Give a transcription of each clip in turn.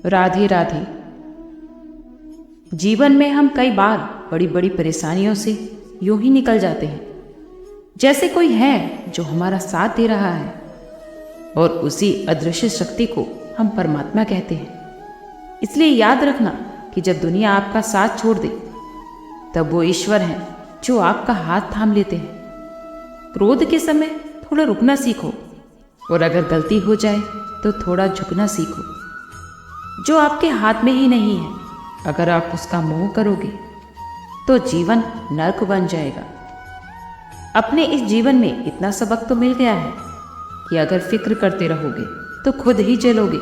राधे राधे। जीवन में हम कई बार बड़ी बड़ी परेशानियों से यूं ही निकल जाते हैं, जैसे कोई है जो हमारा साथ दे रहा है और उसी अदृश्य शक्ति को हम परमात्मा कहते हैं। इसलिए याद रखना कि जब दुनिया आपका साथ छोड़ दे तब वो ईश्वर हैं जो आपका हाथ थाम लेते हैं। क्रोध के समय थोड़ा रुकना सीखो और अगर गलती हो जाए तो थोड़ा झुकना सीखो। जो आपके हाथ में ही नहीं है, अगर आप उसका मोह करोगे तो जीवन नर्क बन जाएगा। अपने इस जीवन में इतना सबक तो मिल गया है कि अगर फिक्र करते रहोगे तो खुद ही जलोगे,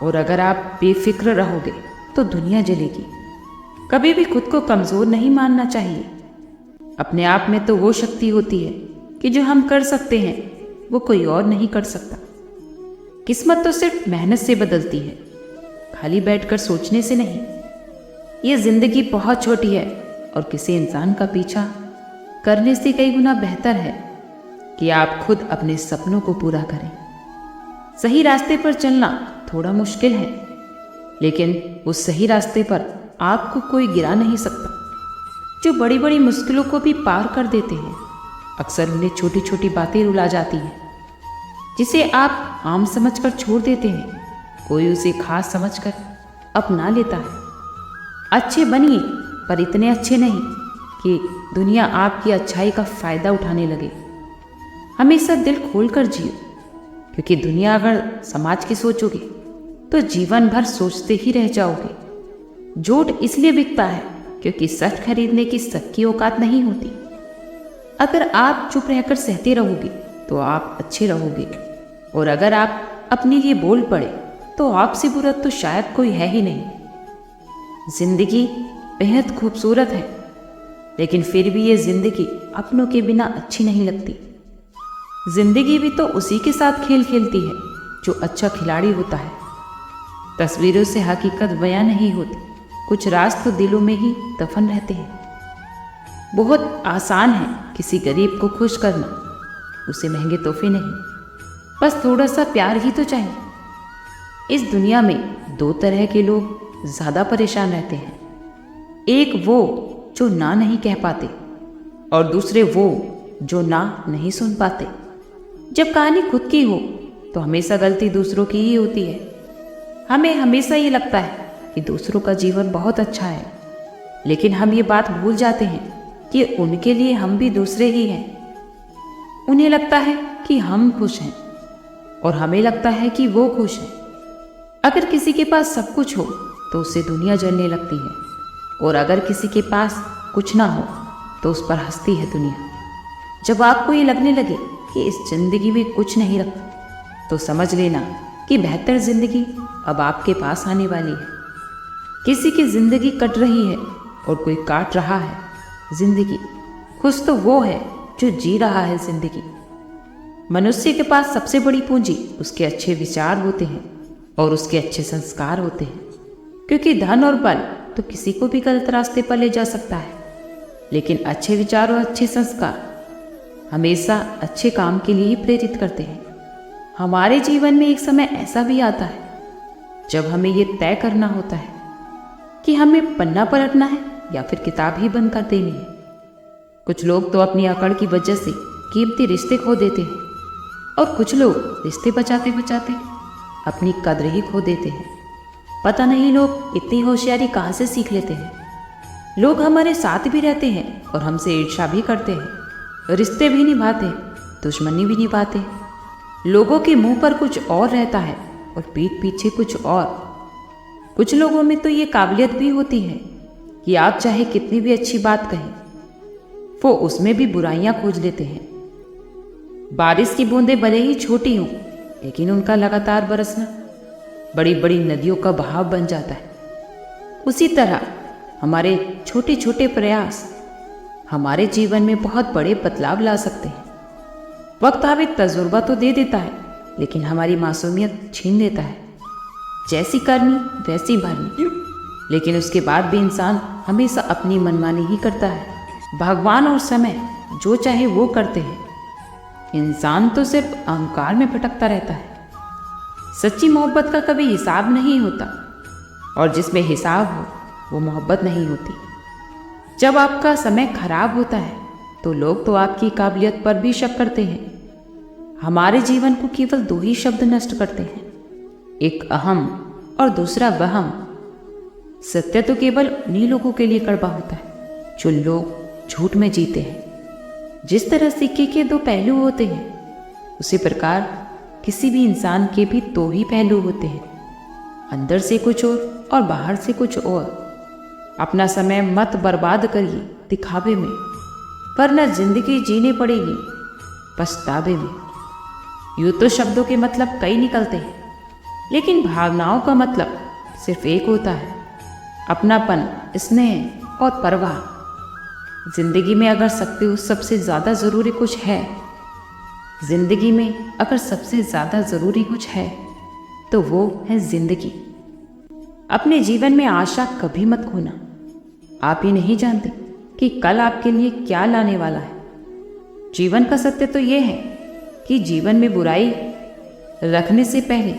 और अगर आप बेफिक्र रहोगे तो दुनिया जलेगी। कभी भी खुद को कमज़ोर नहीं मानना चाहिए। अपने आप में तो वो शक्ति होती है कि जो हम कर सकते हैं वो कोई और नहीं कर सकता। किस्मत तो सिर्फ मेहनत से बदलती है, खाली बैठकर सोचने से नहीं। ये जिंदगी बहुत छोटी है और किसी इंसान का पीछा करने से कई गुना बेहतर है कि आप खुद अपने सपनों को पूरा करें। सही रास्ते पर चलना थोड़ा मुश्किल है, लेकिन उस सही रास्ते पर आपको कोई गिरा नहीं सकता। जो बड़ी बड़ी मुश्किलों को भी पार कर देते हैं, अक्सर उन्हें छोटी छोटी बातें रुला जाती हैं। जिसे आप आम समझकर छोड़ देते हैं, कोई उसे खास समझकर अपना लेता है। अच्छे बनिए, पर इतने अच्छे नहीं कि दुनिया आपकी अच्छाई का फायदा उठाने लगे। हमेशा दिल खोलकर जियो, क्योंकि दुनिया अगर समाज की सोचोगे तो जीवन भर सोचते ही रह जाओगे। झूठ इसलिए बिकता है क्योंकि सच खरीदने की सबकी औकात नहीं होती। अगर आप चुप रहकर सहते रहोगे तो आप अच्छे रहोगे, और अगर आप अपने लिए बोल पड़े तो आपसे बुरा तो शायद कोई है ही नहीं। जिंदगी बेहद खूबसूरत है, लेकिन फिर भी ये जिंदगी अपनों के बिना अच्छी नहीं लगती। जिंदगी भी तो उसी के साथ खेल खेलती है जो अच्छा खिलाड़ी होता है। तस्वीरों से हकीकत बयां नहीं होती, कुछ राज तो दिलों में ही दफन रहते हैं। बहुत आसान है किसी गरीब को खुश करना, उसे महंगे तोहफे नहीं, बस थोड़ा सा प्यार ही तो चाहिए। इस दुनिया में दो तरह के लोग ज़्यादा परेशान रहते हैं। एक वो जो ना नहीं कह पाते, और दूसरे वो जो ना नहीं सुन पाते। जब कहानी खुद की हो तो हमेशा गलती दूसरों की ही होती है। हमें हमेशा ये लगता है कि दूसरों का जीवन बहुत अच्छा है, लेकिन हम ये बात भूल जाते हैं कि उनके लिए हम भी दूसरे ही हैं। उन्हें लगता है कि हम खुश हैं और हमें लगता है कि वो खुश हैं। अगर किसी के पास सब कुछ हो तो उससे दुनिया जलने लगती है, और अगर किसी के पास कुछ ना हो तो उस पर हंसती है दुनिया। जब आपको ये लगने लगे कि इस जिंदगी में कुछ नहीं रखता, तो समझ लेना कि बेहतर जिंदगी अब आपके पास आने वाली है। किसी की जिंदगी कट रही है और कोई काट रहा है जिंदगी। खुश तो वो है जो जी रहा है जिंदगी। मनुष्य के पास सबसे बड़ी पूंजी उसके अच्छे विचार होते हैं और उसके अच्छे संस्कार होते हैं, क्योंकि धन और बल तो किसी को भी गलत रास्ते पर ले जा सकता है, लेकिन अच्छे विचार और अच्छे संस्कार हमेशा अच्छे काम के लिए ही प्रेरित करते हैं। हमारे जीवन में एक समय ऐसा भी आता है जब हमें ये तय करना होता है कि हमें पन्ना पलटना है या फिर किताब ही बंद कर देनी है। कुछ लोग तो अपनी अकड़ की वजह से कीमती रिश्ते खो देते हैं, और कुछ लोग रिश्ते बचाते बचाते अपनी कद्र ही खो देते हैं। पता नहीं लोग इतनी होशियारी कहाँ से सीख लेते हैं। लोग हमारे साथ भी रहते हैं और हमसे ईर्ष्या भी करते हैं, रिश्ते भी निभाते, दुश्मनी भी निभाते। लोगों के मुंह पर कुछ और रहता है और पीठ पीछे कुछ और। कुछ लोगों में तो ये काबिलियत भी होती है कि आप चाहे कितनी भी अच्छी बात कहें, वो उसमें भी बुराइयां खोज लेते हैं। बारिश की बूंदें भले ही छोटी हों, लेकिन उनका लगातार बरसना बड़ी बड़ी नदियों का बहाव बन जाता है। उसी तरह हमारे छोटे छोटे प्रयास हमारे जीवन में बहुत बड़े बदलाव ला सकते हैं। वक्त हमें तजुर्बा तो दे देता है, लेकिन हमारी मासूमियत छीन लेता है। जैसी करनी वैसी भरनी, लेकिन उसके बाद भी इंसान हमेशा अपनी मनमानी ही करता है। भगवान और समय जो चाहे वो करते हैं, इंसान तो सिर्फ अहंकार में भटकता रहता है। सच्ची मोहब्बत का कभी हिसाब नहीं होता, और जिसमें हिसाब हो वो मोहब्बत नहीं होती। जब आपका समय खराब होता है तो लोग तो आपकी काबिलियत पर भी शक करते हैं। हमारे जीवन को केवल दो ही शब्द नष्ट करते हैं, एक अहम और दूसरा वहम। सत्य तो केवल उन्हीं लोगों के लिए कड़वा होता है जो लोग झूठ में जीते हैं। जिस तरह सिक्के के दो पहलू होते हैं, उसी प्रकार किसी भी इंसान के भी दो ही पहलू होते हैं, अंदर से कुछ और बाहर से कुछ और। अपना समय मत बर्बाद करिए दिखावे में, वरना जिंदगी जीने पड़ेगी पछतावे में। यूँ तो शब्दों के मतलब कई निकलते हैं, लेकिन भावनाओं का मतलब सिर्फ एक होता है, अपनापन, स्नेह और परवाह। जिंदगी में अगर सबसे ज़्यादा ज़रूरी कुछ है, जिंदगी में अगर सबसे ज़्यादा ज़रूरी कुछ है तो वो है जिंदगी। अपने जीवन में आशा कभी मत खोना। आप ही नहीं जानते कि कल आपके लिए क्या लाने वाला है। जीवन का सत्य तो ये है कि जीवन में बुराई रखने से पहले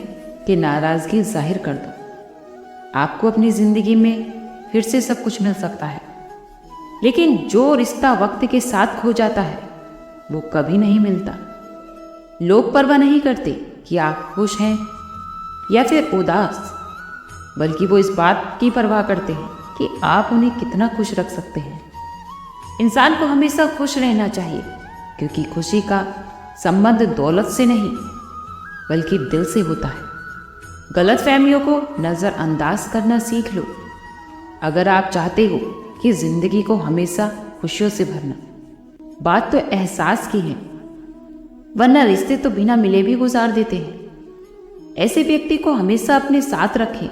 कि नाराज़गी जाहिर कर दो। आपको अपनी ज़िंदगी में फिर से सब कुछ मिल सकता है, लेकिन जो रिश्ता वक्त के साथ खो जाता है वो कभी नहीं मिलता। लोग परवाह नहीं करते कि आप खुश हैं या फिर उदास, बल्कि वो इस बात की परवाह करते हैं कि आप उन्हें कितना खुश रख सकते हैं। इंसान को हमेशा खुश रहना चाहिए, क्योंकि खुशी का संबंध दौलत से नहीं बल्कि दिल से होता है। गलत फहमियों को नज़रअंदाज करना सीख लो अगर आप चाहते हो कि ज़िंदगी को हमेशा खुशियों से भरना। बात तो एहसास की है, वरना रिश्ते तो बिना मिले भी गुजार देते हैं। ऐसे व्यक्ति को हमेशा अपने साथ रखें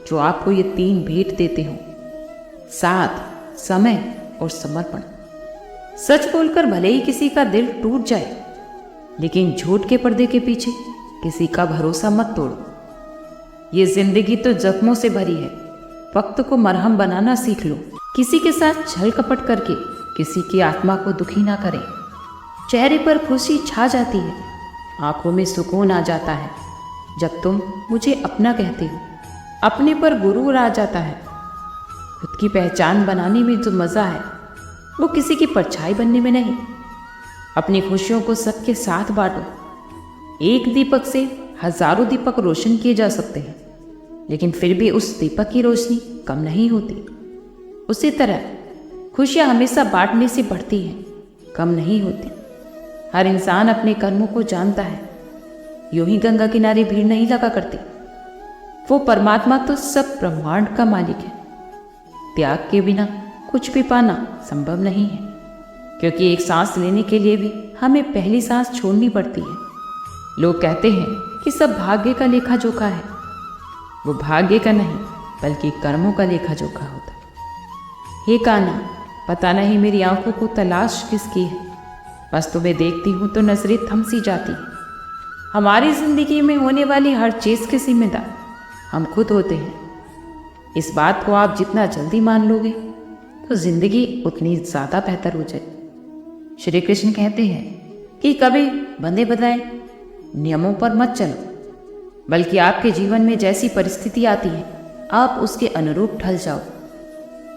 जो आपको ये तीन भेंट देते हो: साथ, समय और समर्पण। सच बोलकर भले ही किसी का दिल टूट जाए, लेकिन झूठ के पर्दे के पीछे किसी का भरोसा मत तोड़ो। ये जिंदगी तो जख्मों से भरी है, वक्त को मरहम बनाना सीख लो। किसी के साथ छल कपट करके किसी की आत्मा को दुखी ना करें। चेहरे पर खुशी छा जाती है, आंखों में सुकून आ जाता है जब तुम मुझे अपना कहते हो। अपने पर गुरूर आ जाता है। खुद की पहचान बनाने में जो मज़ा है वो किसी की परछाई बनने में नहीं। अपनी खुशियों को सबके साथ बांटो। एक दीपक से हजारों दीपक रोशन किए जा सकते हैं, लेकिन फिर भी उस दीपक की रोशनी कम नहीं होती। उसी तरह खुशियाँ हमेशा बांटने से बढ़ती हैं, कम नहीं होती। हर इंसान अपने कर्मों को जानता है। यूं ही गंगा किनारे भीड़ नहीं लगा करती। वो परमात्मा तो सब ब्रह्मांड का मालिक है। त्याग के बिना कुछ भी पाना संभव नहीं है, क्योंकि एक सांस लेने के लिए भी हमें पहली सांस छोड़नी पड़ती है। लोग कहते हैं कि सब भाग्य का लेखा जोखा है। वो भाग्य का नहीं बल्कि कर्मों का लेखा जोखा होता है। हे कान्हा, पता नहीं मेरी आंखों को तलाश किसकी है, बस तुम्हें देखती हूँ तो नजरें थम सी जाती हैं। हमारी जिंदगी में होने वाली हर चीज़ के जिम्मेदार हम खुद होते हैं। इस बात को आप जितना जल्दी मान लोगे तो जिंदगी उतनी ज़्यादा बेहतर हो जाए। श्री कृष्ण कहते हैं कि कभी बंधे बनाए नियमों पर मत चलो, बल्कि आपके जीवन में जैसी परिस्थिति आती है आप उसके अनुरूप ढल जाओ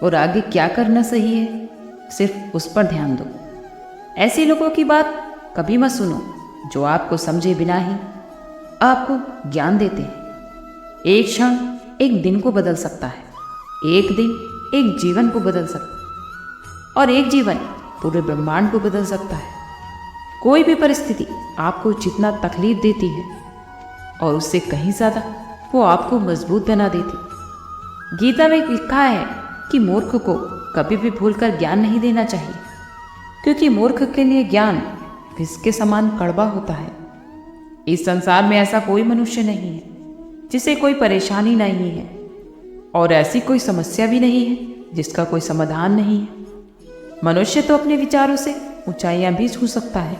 और आगे क्या करना सही है सिर्फ उस पर ध्यान दो। ऐसे लोगों की बात कभी मत सुनो जो आपको समझे बिना ही आपको ज्ञान देते हैं। एक क्षण एक दिन को बदल सकता है, एक दिन एक जीवन को बदल सकता है, और एक जीवन पूरे ब्रह्मांड को बदल सकता है। कोई भी परिस्थिति आपको जितना तकलीफ देती है और उससे कहीं ज़्यादा वो आपको मजबूत बना देती। गीता में लिखा है कि मूर्ख को कभी भी भूलकर ज्ञान नहीं देना चाहिए, क्योंकि मूर्ख के लिए ज्ञान विष के समान कड़वा होता है। इस संसार में ऐसा कोई मनुष्य नहीं है जिसे कोई परेशानी नहीं है, और ऐसी कोई समस्या भी नहीं है जिसका कोई समाधान नहीं है। मनुष्य तो अपने विचारों से ऊंचाइयां भी छू सकता है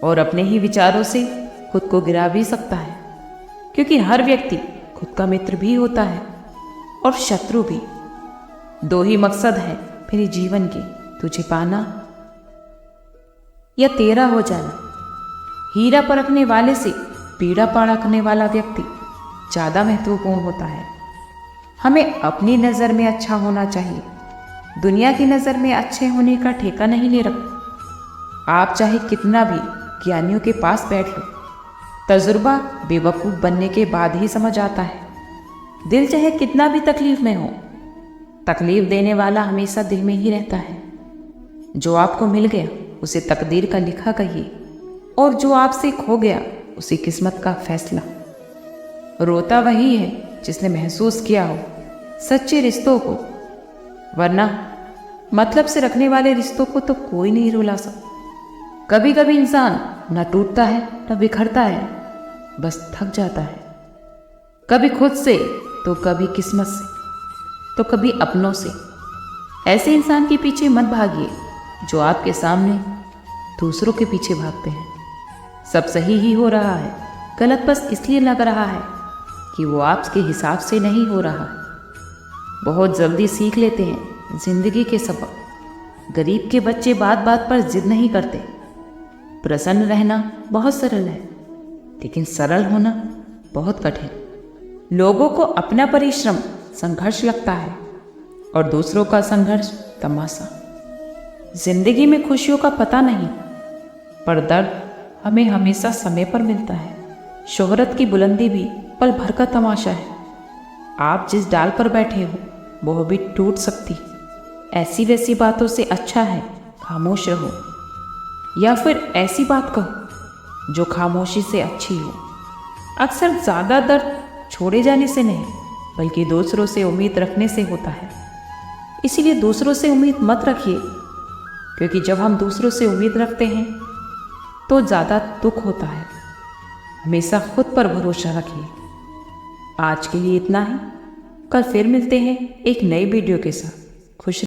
और अपने ही विचारों से खुद को गिरा भी सकता है, क्योंकि हर व्यक्ति खुद का मित्र भी होता है और शत्रु भी। दो ही मकसद है मेरे जीवन के, तुझे पाना या तेरा हो जाना। हीरा परखने वाले से पीड़ा परखने वाला व्यक्ति ज़्यादा महत्वपूर्ण होता है। हमें अपनी नज़र में अच्छा होना चाहिए, दुनिया की नज़र में अच्छे होने का ठेका नहीं ले रखा। आप चाहे कितना भी ज्ञानियों के पास बैठ लो, तजुर्बा बेवकूफ़ बनने के बाद ही समझ आता है। दिल चाहे कितना भी तकलीफ में हो, तकलीफ देने वाला हमेशा दिल में ही रहता है। जो आपको मिल गया उसे तकदीर का लिखा कहिए, और जो आपसे खो गया उसे किस्मत का फैसला। रोता वही है जिसने महसूस किया हो सच्चे रिश्तों को, वरना मतलब से रखने वाले रिश्तों को तो कोई नहीं रुला सकता। कभी कभी इंसान न टूटता है न बिखरता है, बस थक जाता है, कभी खुद से तो कभी किस्मत से तो कभी अपनों से। ऐसे इंसान के पीछे मत भागिए जो आपके सामने दूसरों के पीछे भागते हैं। सब सही ही हो रहा है, गलत बस इसलिए लग रहा है कि वो आपके हिसाब से नहीं हो रहा। बहुत जल्दी सीख लेते हैं जिंदगी के सबक। गरीब के बच्चे बात बात पर जिद नहीं करते। प्रसन्न रहना बहुत सरल है, लेकिन सरल होना बहुत कठिन। लोगों को अपना परिश्रम संघर्ष लगता है और दूसरों का संघर्ष तमाशा। जिंदगी में खुशियों का पता नहीं, पर दर्द हमें हमेशा समय पर मिलता है। शोहरत की बुलंदी भी पल भर का तमाशा है। आप जिस डाल पर बैठे हो वह भी टूट सकती। ऐसी वैसी बातों से अच्छा है खामोश रहो, या फिर ऐसी बात कहो जो खामोशी से अच्छी हो। अक्सर ज़्यादा दर्द छोड़े जाने से नहीं, बल्कि दूसरों से उम्मीद रखने से होता है। इसीलिए दूसरों से उम्मीद मत रखिए, क्योंकि जब हम दूसरों से उम्मीद रखते हैं तो ज़्यादा दुख होता है। हमेशा खुद पर भरोसा रखिए। आज के लिए इतना ही, कल फिर मिलते हैं एक नई वीडियो के साथ।